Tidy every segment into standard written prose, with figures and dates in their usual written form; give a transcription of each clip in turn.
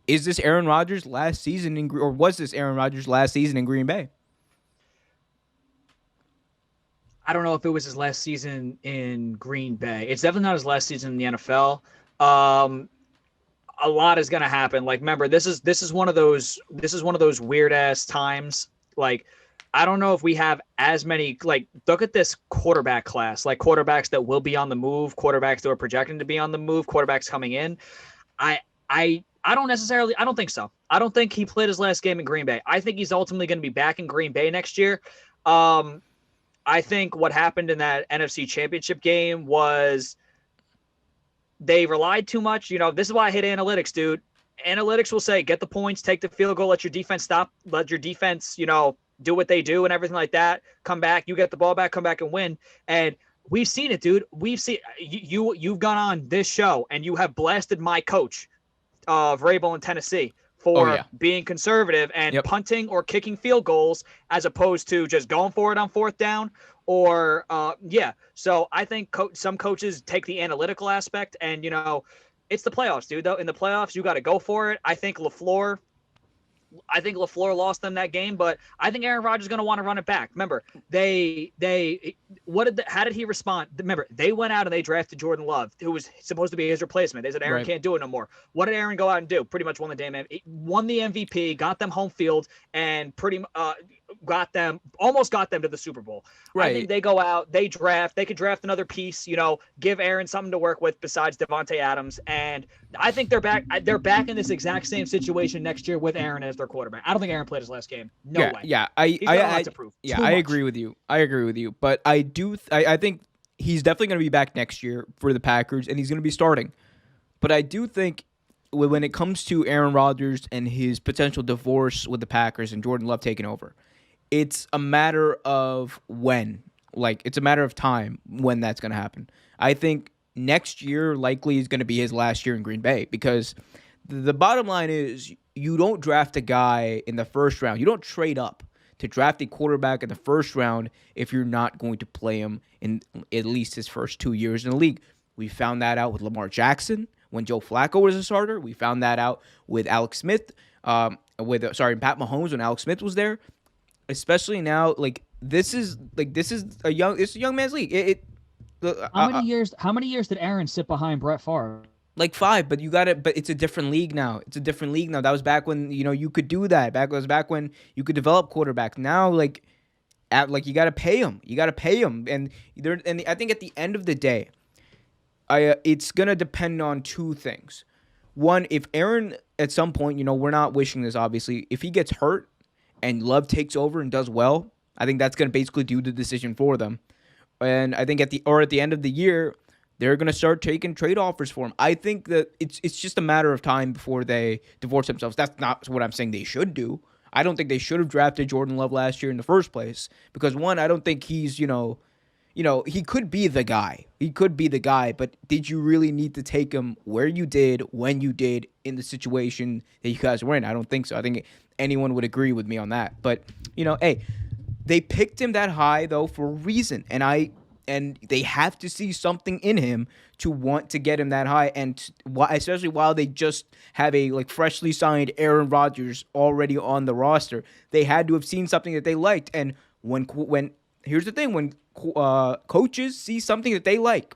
Is this Aaron Rodgers last season or was this Aaron Rodgers last season in Green Bay? I don't know if it was his last season in Green Bay. It's definitely not his last season in the NFL. Um, a lot is going to happen. Like, remember, this is one of those weird ass times. Like, I don't know if we have as many. Like, look at this quarterback class. Like, quarterbacks that will be on the move, quarterbacks that are projecting to be on the move, quarterbacks coming in. I I don't necessarily. I don't think so. I don't think he played his last game in Green Bay. I think he's ultimately going to be back in Green Bay next year. Um, I think what happened in that NFC Championship game was they relied too much. You know, this is why I hate analytics, dude. Analytics will say get the points, take the field goal, let your defense stop, let your defense, do what they do and everything like that. Come back, you get the ball back, come back and win. And we've seen it, dude. We've seen you've gone on this show and you have blasted my coach of Vrabel in Tennessee Oh for yeah. being conservative and Yep. punting or kicking field goals as opposed to just going for it on fourth down or yeah. So I think some coaches take the analytical aspect and it's the playoffs, dude. Though in the playoffs, you got to go for it. I think LaFleur lost them that game, but I think Aaron Rodgers is going to want to run it back. Remember, how did he respond? Remember, they went out and they drafted Jordan Love, who was supposed to be his replacement. They said Aaron Right. can't do it no more. What did Aaron go out and do? Pretty much won the damn won the MVP, got them home field, and almost got them to the Super Bowl. I think Right. they go out, they could draft another piece, give Aaron something to work with besides Devontae Adams, and I think they're back. They're back in this exact same situation next year with Aaron as their quarterback. I don't think Aaron played his last game. No Yeah. way. Yeah. He's got a lot to prove. Yeah. Too I much. agree with you. I agree with you. But I do. I think he's definitely going to be back next year for the Packers, and he's going to be starting. But I do think when it comes to Aaron Rodgers and his potential divorce with the Packers and Jordan Love taking over, it's a matter of when. Like, it's a matter of time when that's going to happen. I think next year likely is going to be his last year in Green Bay because the bottom line is you don't draft a guy in the first round. You don't trade up to draft a quarterback in the first round if you're not going to play him in at least his first 2 years in the league. We found that out with Lamar Jackson when Joe Flacco was a starter. We found that out with Alex Smith, Pat Mahomes when Alex Smith was there. Especially now, this is a young man's league. How many years did Aaron sit behind Brett Favre? Like 5, but you got it. But it's a different league now. It's a different league now. That was back when you could do that. Back when you could develop quarterbacks. Now you got to pay them. You got to pay them, and I think at the end of the day, it's gonna depend on two things. One, if Aaron at some point, we're not wishing this obviously, if he gets hurt and Love takes over and does well, I think that's gonna basically do the decision for them. And I think at the end of the year, they're going to start taking trade offers for him. I think that it's just a matter of time before they divorce themselves. That's not what I'm saying they should do. I don't think they should have drafted Jordan Love last year in the first place because one, I don't think he's, he could be the guy. He could be the guy, but did you really need to take him where you did, when you did, in the situation that you guys were in? I don't think so. I think anyone would agree with me on that. But, hey, they picked him that high though for a reason, and they have to see something in him to want to get him that high, and especially while they just have a freshly signed Aaron Rodgers already on the roster, they had to have seen something that they liked. And when here's the thing, when coaches see something that they like,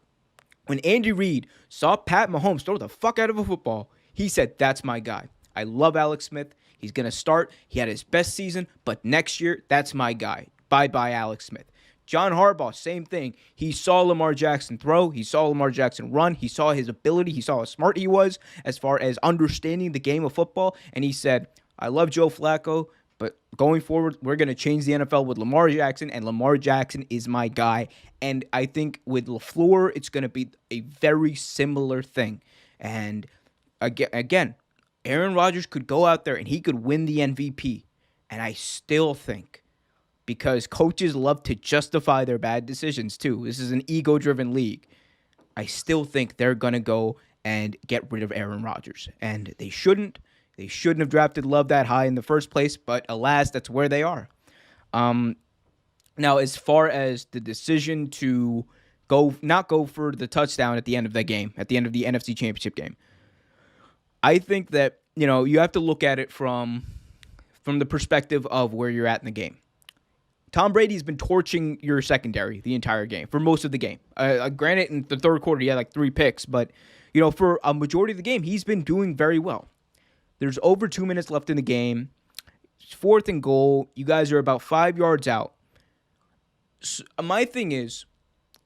when Andy Reid saw Pat Mahomes throw the fuck out of a football, he said, "That's my guy. I love Alex Smith. He's gonna start. He had his best season, but next year, that's my guy. Bye bye, Alex Smith." John Harbaugh, same thing. He saw Lamar Jackson throw. He saw Lamar Jackson run. He saw his ability. He saw how smart he was as far as understanding the game of football. And he said, "I love Joe Flacco, but going forward, we're going to change the NFL with Lamar Jackson, and Lamar Jackson is my guy." And I think with LaFleur, it's going to be a very similar thing. And again, Aaron Rodgers could go out there and he could win the MVP. And I still think, because coaches love to justify their bad decisions too, this is an ego-driven league, I still think they're going to go and get rid of Aaron Rodgers. And they shouldn't. They shouldn't have drafted Love that high in the first place, but alas, that's where they are. Now, as far as the decision to not go for the touchdown at the end of the game, at the end of the NFC Championship game, I think that you have to look at it from the perspective of where you're at in the game. Tom Brady's been torching your secondary the entire game for most of the game. Granted, in the third quarter, he had like 3 picks, but for a majority of the game, he's been doing very well. There's over 2 minutes left in the game. It's 4th and goal. You guys are about 5 yards out. So my thing is,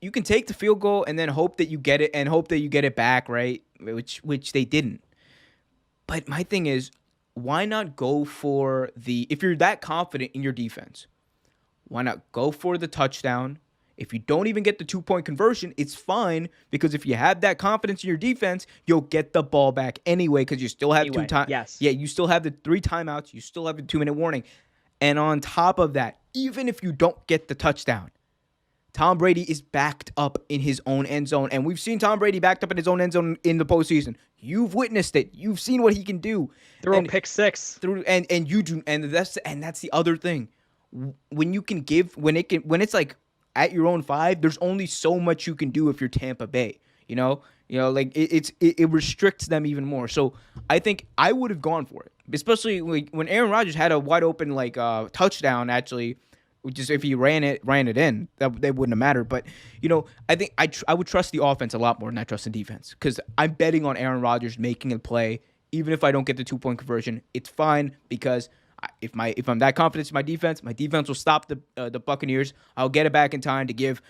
you can take the field goal and then hope that you get it back, right? Which they didn't. But my thing is, why not go for if you're that confident in your defense, why not go for the touchdown? If you don't even get the 2-point conversion, it's fine, because if you have that confidence in your defense, you'll get the ball back anyway, because you still have 2 times. Yes. Yeah, you still have the 3 timeouts. You still have the 2-minute warning. And on top of that, even if you don't get the touchdown, Tom Brady is backed up in his own end zone. And we've seen Tom Brady backed up in his own end zone in the postseason. You've witnessed it. You've seen what he can do. Throw a pick 6. And you do, and that's the other thing. When it's like at your own 5, there's only so much you can do if you're Tampa Bay. Like it restricts them even more. So I think I would have gone for it, especially when Aaron Rodgers had a wide open touchdown. Actually, just if he ran it in, that wouldn't have mattered. But I think I would trust the offense a lot more than I trust the defense, because I'm betting on Aaron Rodgers making a play. Even if I don't get the 2-point conversion, it's fine, because if I'm that confident in my defense will stop the Buccaneers. I'll get it back in time to give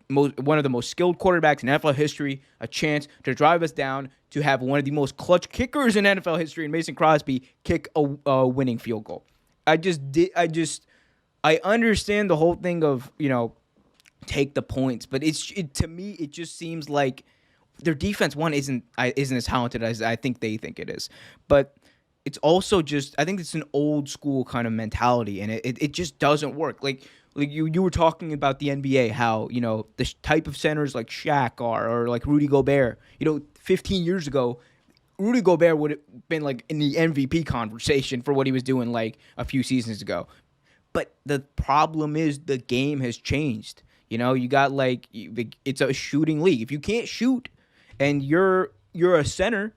one of the most skilled quarterbacks in NFL history a chance to drive us down, to have one of the most clutch kickers in NFL history, in Mason Crosby, kick a winning field goal. I understand the whole thing of take the points, but to me it just seems like their defense isn't as talented as I think they think it is, but it's also just, I think it's an old school kind of mentality, and it just doesn't work. Like you were talking about the NBA, how, the type of centers like Shaq or like Rudy Gobert. 15 years ago, Rudy Gobert would have been like in the MVP conversation for what he was doing like a few seasons ago. But the problem is the game has changed. You got it's a shooting league. If you can't shoot and you're a center,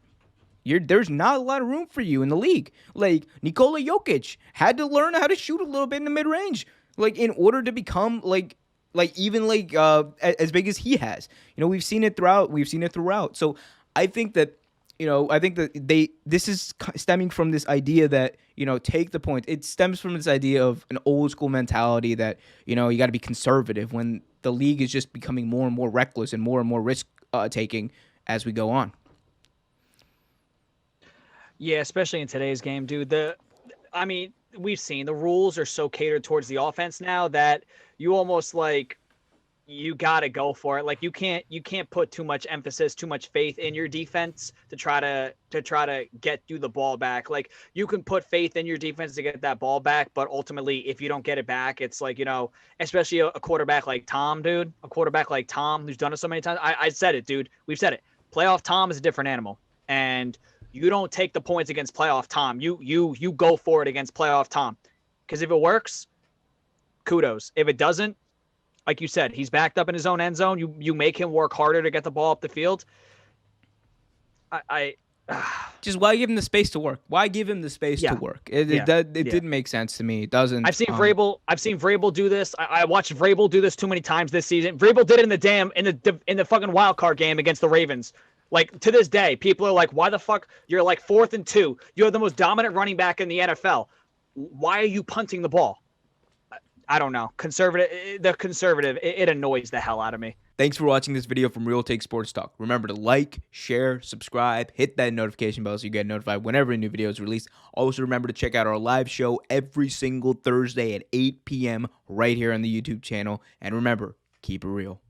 there's not a lot of room for you in the league. Like Nikola Jokic had to learn how to shoot a little bit in the mid-range, in order to become as big as he has. We've seen it throughout. So I think that this is stemming from this idea that take the points. It stems from this idea of an old school mentality that you got to be conservative, when the league is just becoming more and more reckless and more risk taking as we go on. Yeah, especially in today's game, dude. We've seen the rules are so catered towards the offense now that you almost you got to go for it. You can't put too much emphasis, too much faith in your defense to try to get you the ball back. You can put faith in your defense to get that ball back, but ultimately if you don't get it back, it's especially a quarterback like Tom, dude, who's done it so many times. I said it, dude. We've said it. Playoff Tom is a different animal, and you don't take the points against playoff Tom. You go for it against playoff Tom, because if it works, kudos. If it doesn't, like you said, he's backed up in his own end zone. You make him work harder to get the ball up the field. Just why give him the space to work? Why give him the space to work? It didn't make sense to me. It doesn't. I've seen Vrabel do this. I watched Vrabel do this too many times this season. Vrabel did it in the fucking wild card game against the Ravens. To this day, people are like, why the fuck? You're 4th and 2. You're the most dominant running back in the NFL. Why are you punting the ball? I don't know. It annoys the hell out of me. Thanks for watching this video from Real Take Sports Talk. Remember to like, share, subscribe, hit that notification bell so you get notified whenever a new video is released. Also, remember to check out our live show every single Thursday at 8 p.m. right here on the YouTube channel. And remember, keep it real.